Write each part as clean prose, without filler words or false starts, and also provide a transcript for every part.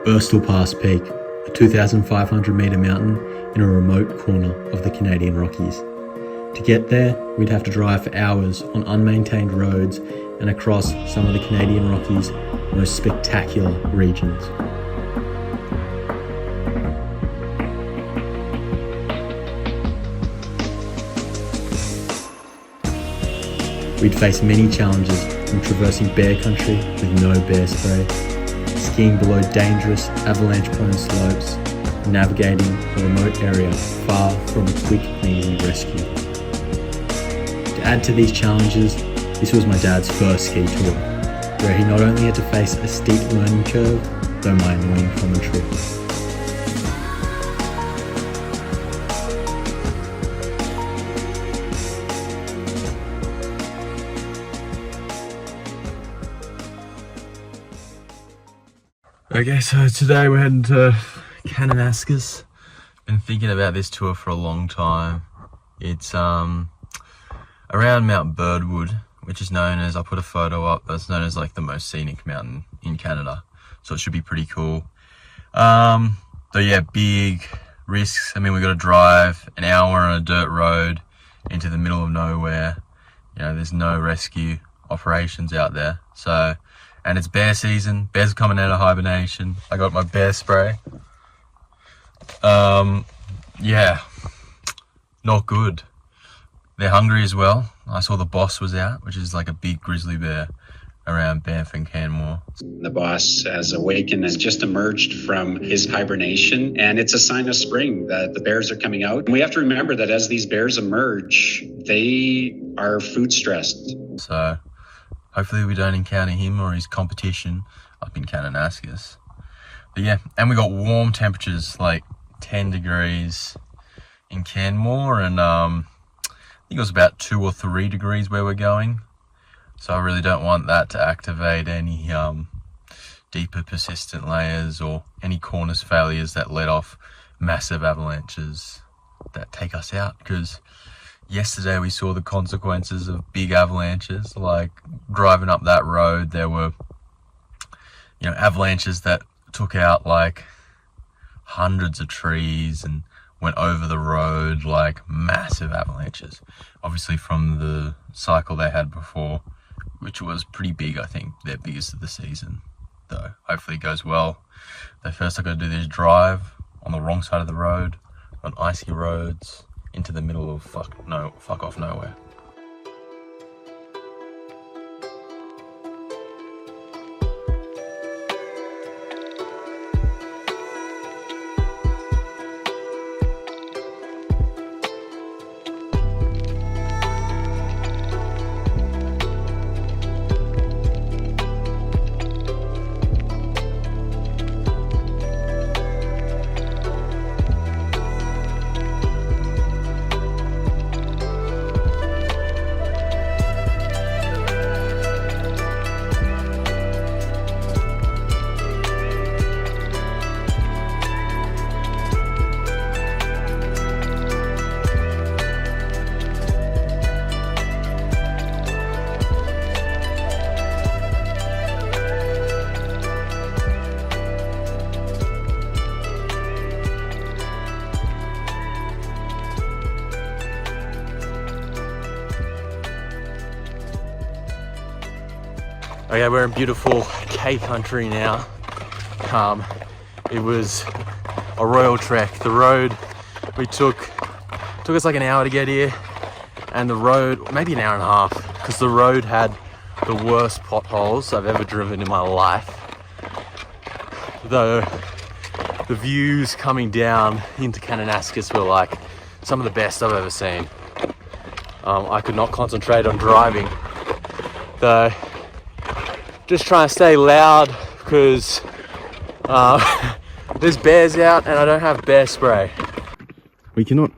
Burstall Pass Peak, a 2,500 metre mountain in a remote corner of the Canadian Rockies. To get there, we'd have to drive for hours on unmaintained roads and across some of the Canadian Rockies' most spectacular regions. We'd face many challenges from traversing bear country with no bear spray, skiing below dangerous avalanche-prone slopes, and navigating a remote area far from a quick and easy rescue. To add to these challenges, this was my dad's first ski tour, where he not only had to face a steep learning curve, though my annoying commentary. Okay, so today we're heading to Kananaskis. Been thinking about this tour for a long time. It's around Mount Birdwood, which is known as, I'll put a photo up, that's known as like the most scenic mountain in Canada. So it should be pretty cool. So yeah, big risks. I mean, we got to drive an hour on a dirt road into the middle of nowhere. You know, there's no rescue operations out there. So, and it's bear season. Bears are coming out of hibernation. I got my bear spray. Yeah, not good. They're hungry as well. I saw the boss was out, which is like a big grizzly bear around Banff and Canmore. The boss has awakened and just emerged from his hibernation, and it's a sign of spring that the bears are coming out. And we have to remember that as these bears emerge, they are food stressed. So hopefully we don't encounter him or his competition up in Kananaskis. But yeah, and we got warm temperatures, like 10 degrees in Canmore, and I think it was about 2 or 3 degrees where we're going. So I really don't want that to activate any deeper persistent layers or any cornice failures that let off massive avalanches that take us out, because yesterday we saw the consequences of big avalanches. Like driving up that road, there were, you know, avalanches that took out like hundreds of trees and went over the road, like massive avalanches. Obviously from the cycle they had before, which was pretty big. I think their biggest of the season, though. Hopefully it goes well. So first I got to do this drive on the wrong side of the road, on icy roads, into the middle of fuck off nowhere. Okay, we're in beautiful K country now. It was a royal trek. The road we took us like an hour to get here, and the road, maybe an hour and a half, because the road had the worst potholes I've ever driven in my life. Though the views coming down into Kananaskis were like some of the best I've ever seen. I could not concentrate on driving, though. Just trying to stay loud because there's bears out and I don't have bear spray. We cannot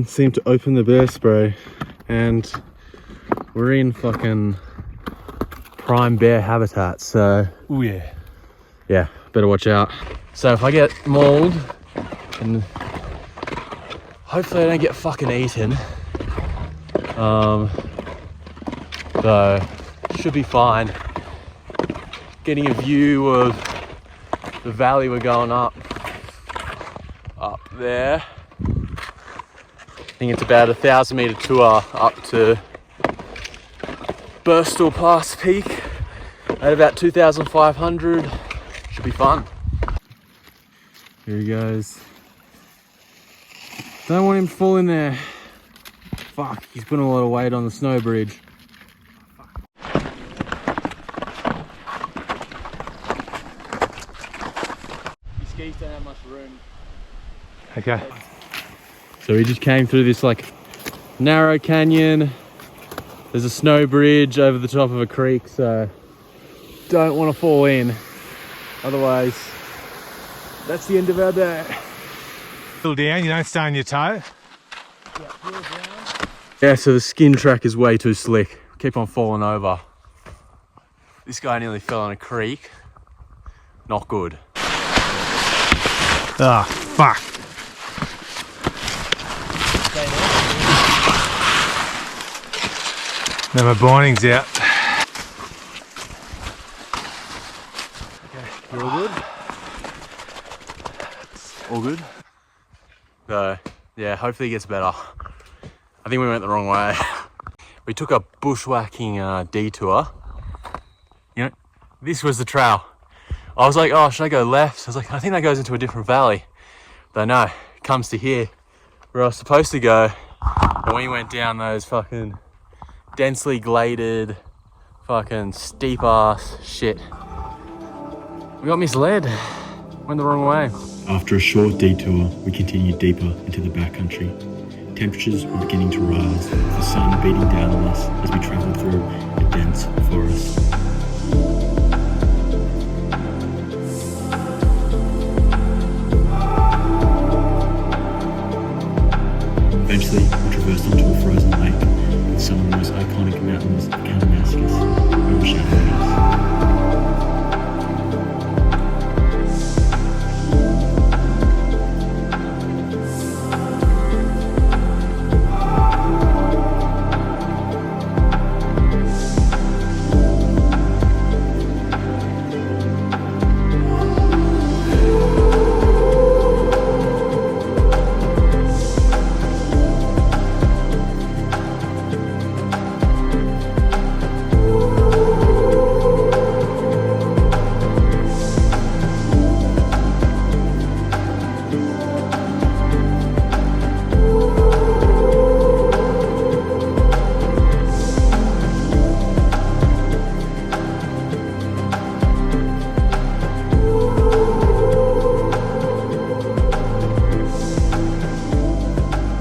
seem to open the bear spray, and we're in fucking prime bear habitat, so Oh yeah. yeah, better watch out. So if I get mauled, and hopefully I don't get fucking eaten, though should be fine. Getting a view of the valley we're going up there. I think it's about a 1,000 meter tour up to Burstall Pass Peak at about 2,500. Should be fun. Here he goes. Don't want him to fall in there. Fuck, he's putting a lot of weight on the snow bridge. These skis don't have much room. Okay. So we just came through this like narrow canyon. There's a snow bridge over the top of a creek, so don't want to fall in. Otherwise, that's the end of our day. Pull down, you don't stay on your toe. Yeah, so the skin track is way too slick. Keep on falling over. This guy nearly fell in a creek. Not good. Ah, fuck. Now my binding's out. Okay, you all good? All good? So, yeah, hopefully it gets better. I think we went the wrong way. We took a bushwhacking detour. You know, this was the trail. I was like, oh, should I go left? I was like, I think that goes into a different valley. But no, it comes to here, where I was supposed to go. And we went down those fucking densely gladed, fucking steep ass shit. We got misled. Went the wrong way. After a short detour, we continued deeper into the backcountry. Temperatures were beginning to rise, with the sun beating down on us as we travelled through a dense forest. Eventually, we traversed onto a frozen lake with some of the most iconic mountains of Kananaskis overshadowing us.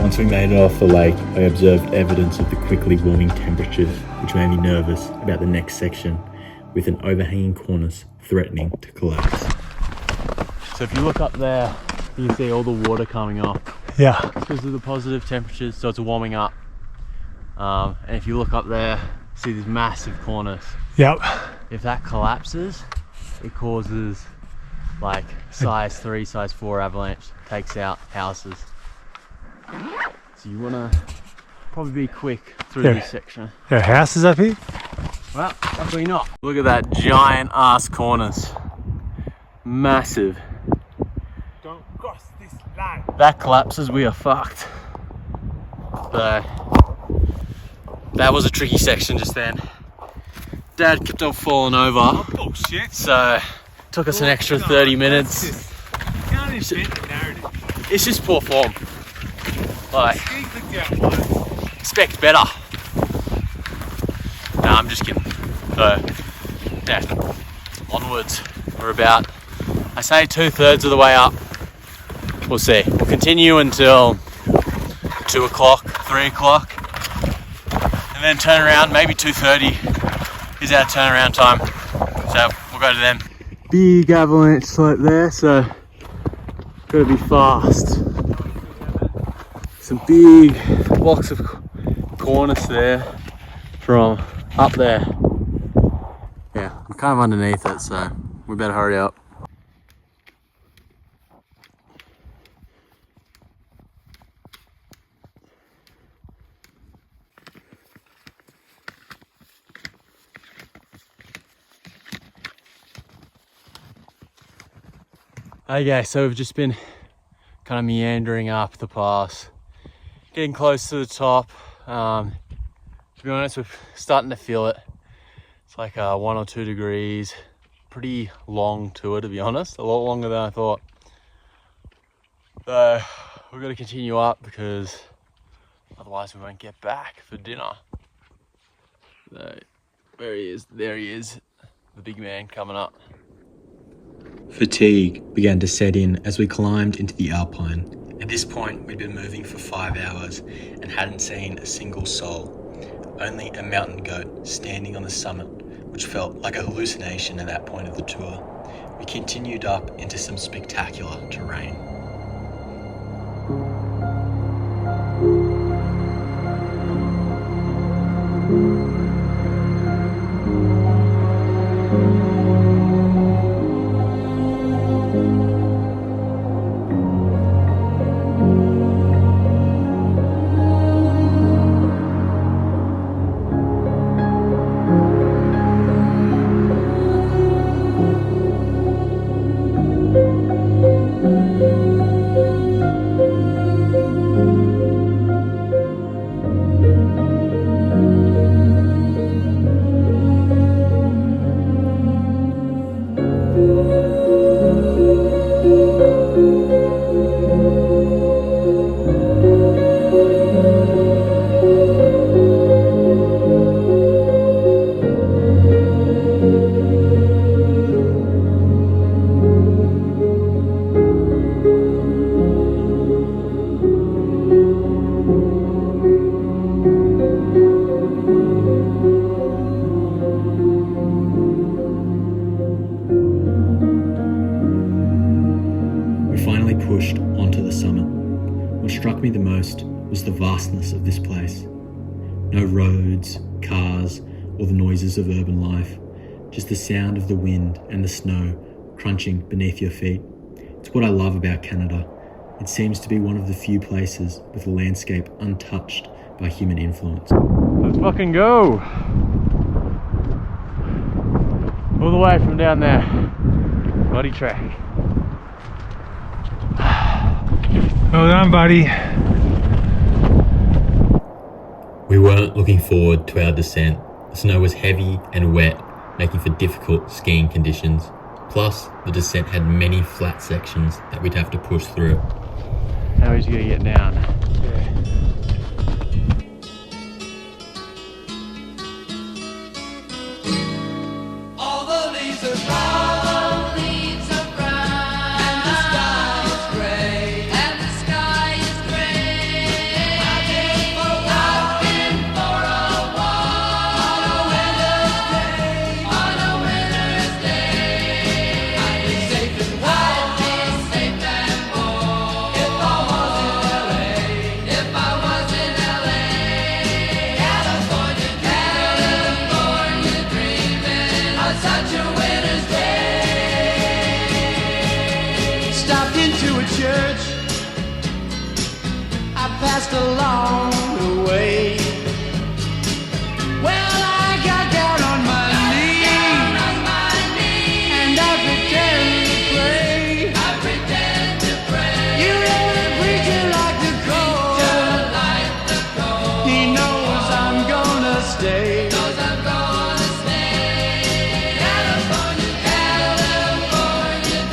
Once we made it off the lake, I observed evidence of the quickly warming temperatures, which made me nervous about the next section, with an overhanging cornice threatening to collapse. So if you look up there, you can see all the water coming off. Yeah. Because of the positive temperatures, so it's warming up. And if you look up there, see this massive cornice. Yep. If that collapses, it causes like size 3, size 4 avalanche, takes out houses. So you wanna probably be quick through this section. There are houses up here? Well, luckily not. Look at that giant ass cornice. Massive. Don't cross this line. That collapses, we are fucked. So, that was a tricky section just then. Dad kept on falling over. Oh, bullshit. So, took us an extra 30 minutes. You can't invent the narrative. It's just poor form. Like, expect better. Nah, I'm just kidding. So, yeah, onwards. We're about, I say 2/3 of the way up. We'll see. We'll continue until 2 o'clock, 3 o'clock, and then turn around. Maybe 2:30 is our turnaround time. So we'll go to them. Big avalanche slope there, so gotta be fast. Some big blocks of cornice there from up there. Yeah, I'm kind of underneath it, so we better hurry up. Okay, so we've just been kind of meandering up the pass, getting close to the top. To be honest, we're starting to feel it. It's like 1 or 2 degrees. Pretty long tour, to be honest, a lot longer than I thought. So we've got to continue up because otherwise we won't get back for dinner. So there he is, the big man coming up. Fatigue began to set in as we climbed into the Alpine. At this point, we'd been moving for 5 hours and hadn't seen a single soul. Only a mountain goat standing on the summit, which felt like a hallucination at that point of the tour. We continued up into some spectacular terrain. Pushed onto the summit. What struck me the most was the vastness of this place. No roads, cars, or the noises of urban life, just the sound of the wind and the snow crunching beneath your feet. It's what I love about Canada. It seems to be one of the few places with a landscape untouched by human influence. Let's fucking go! All the way from down there. Body track. Well done, buddy. We weren't looking forward to our descent. The snow was heavy and wet, making for difficult skiing conditions. Plus, the descent had many flat sections that we'd have to push through. How are we going to get down? All the leaves are brown. Passed along the way. Well, I got down on my knees, and I pretend to pray. You hear the preacher like the cold. He knows I'm gonna stay. California,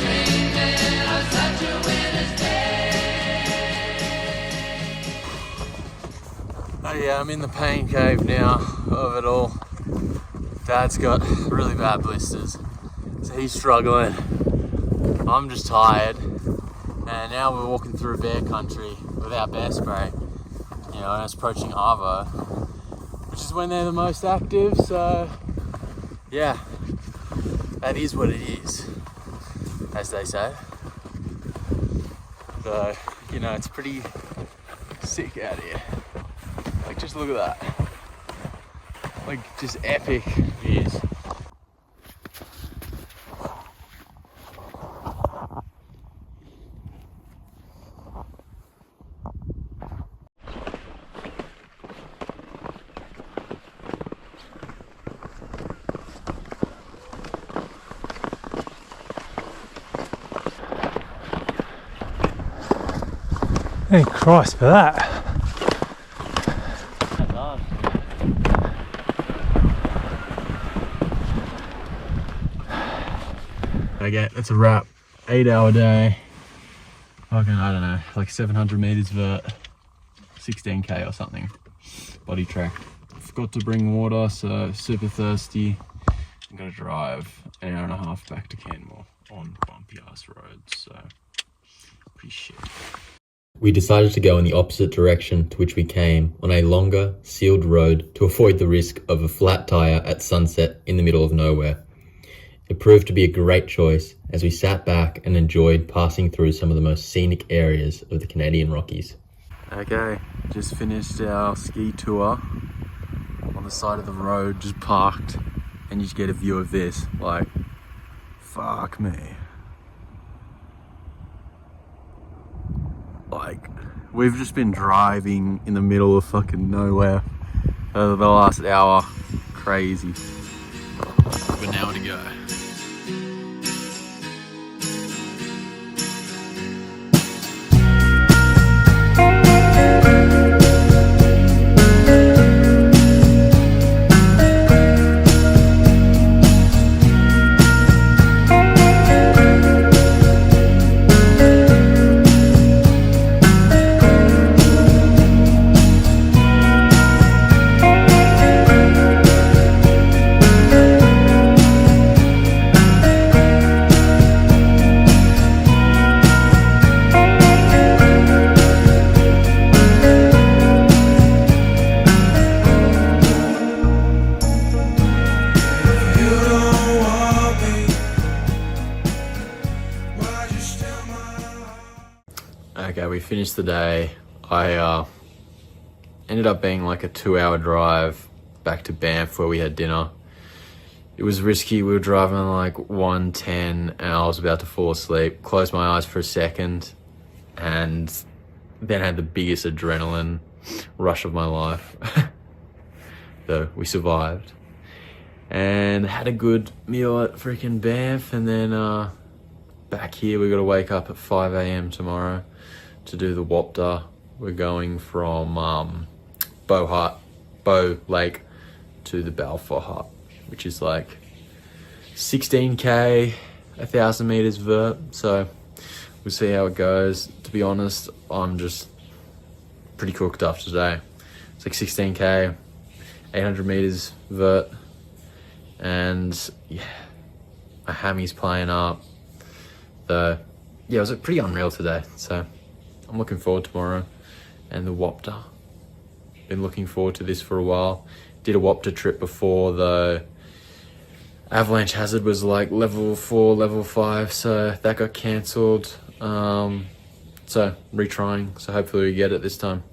dreaming of such a winter's day. Oh yeah, I'm in the pain cave now of it all. Dad's got really bad blisters, so he's struggling. I'm just tired, and now we're walking through bear country without bear spray. You know, and it's approaching Arvo, which is when they're the most active. So yeah, that is what it is, as they say. So you know, it's pretty sick out here. Like, just look at that. Like, just epic views. Thank Christ for that. Okay, that's a wrap. 8-hour day. Fucking, I don't know, like 700 meters vert, 16k or something. Body track. Forgot to bring water, so super thirsty. I'm gonna drive an hour and a half back to Canmore on bumpy ass roads, so pretty shit. We decided to go in the opposite direction to which we came, on a longer, sealed road to avoid the risk of a flat tire at sunset in the middle of nowhere. It proved to be a great choice as we sat back and enjoyed passing through some of the most scenic areas of the Canadian Rockies. Okay, just finished our ski tour on the side of the road, just parked, and you just get a view of this, like, fuck me. Like, we've just been driving in the middle of fucking nowhere for the last hour. Crazy. But now to go. Okay, we finished the day. I ended up being like a 2-hour drive back to Banff where we had dinner. It was risky. We were driving like 110 and I was about to fall asleep. Closed my eyes for a second and then had the biggest adrenaline rush of my life. Though we survived. And had a good meal at freaking Banff, and then back here we got to wake up at 5 a.m. tomorrow to do the Wapta. We're going from Bow Lake to the Balfour Hut, which is like 16k, 1,000 meters vert. So we'll see how it goes. To be honest, I'm just pretty cooked after today. It's like 16k, 800 meters vert, and yeah, my hammy's playing up. Yeah, it was pretty unreal today. So I'm looking forward to tomorrow and the Wapta. Been looking forward to this for a while. Did a Wapta trip before, the avalanche hazard was like level 4, level 5, so that got cancelled. So retrying, so hopefully we get it this time.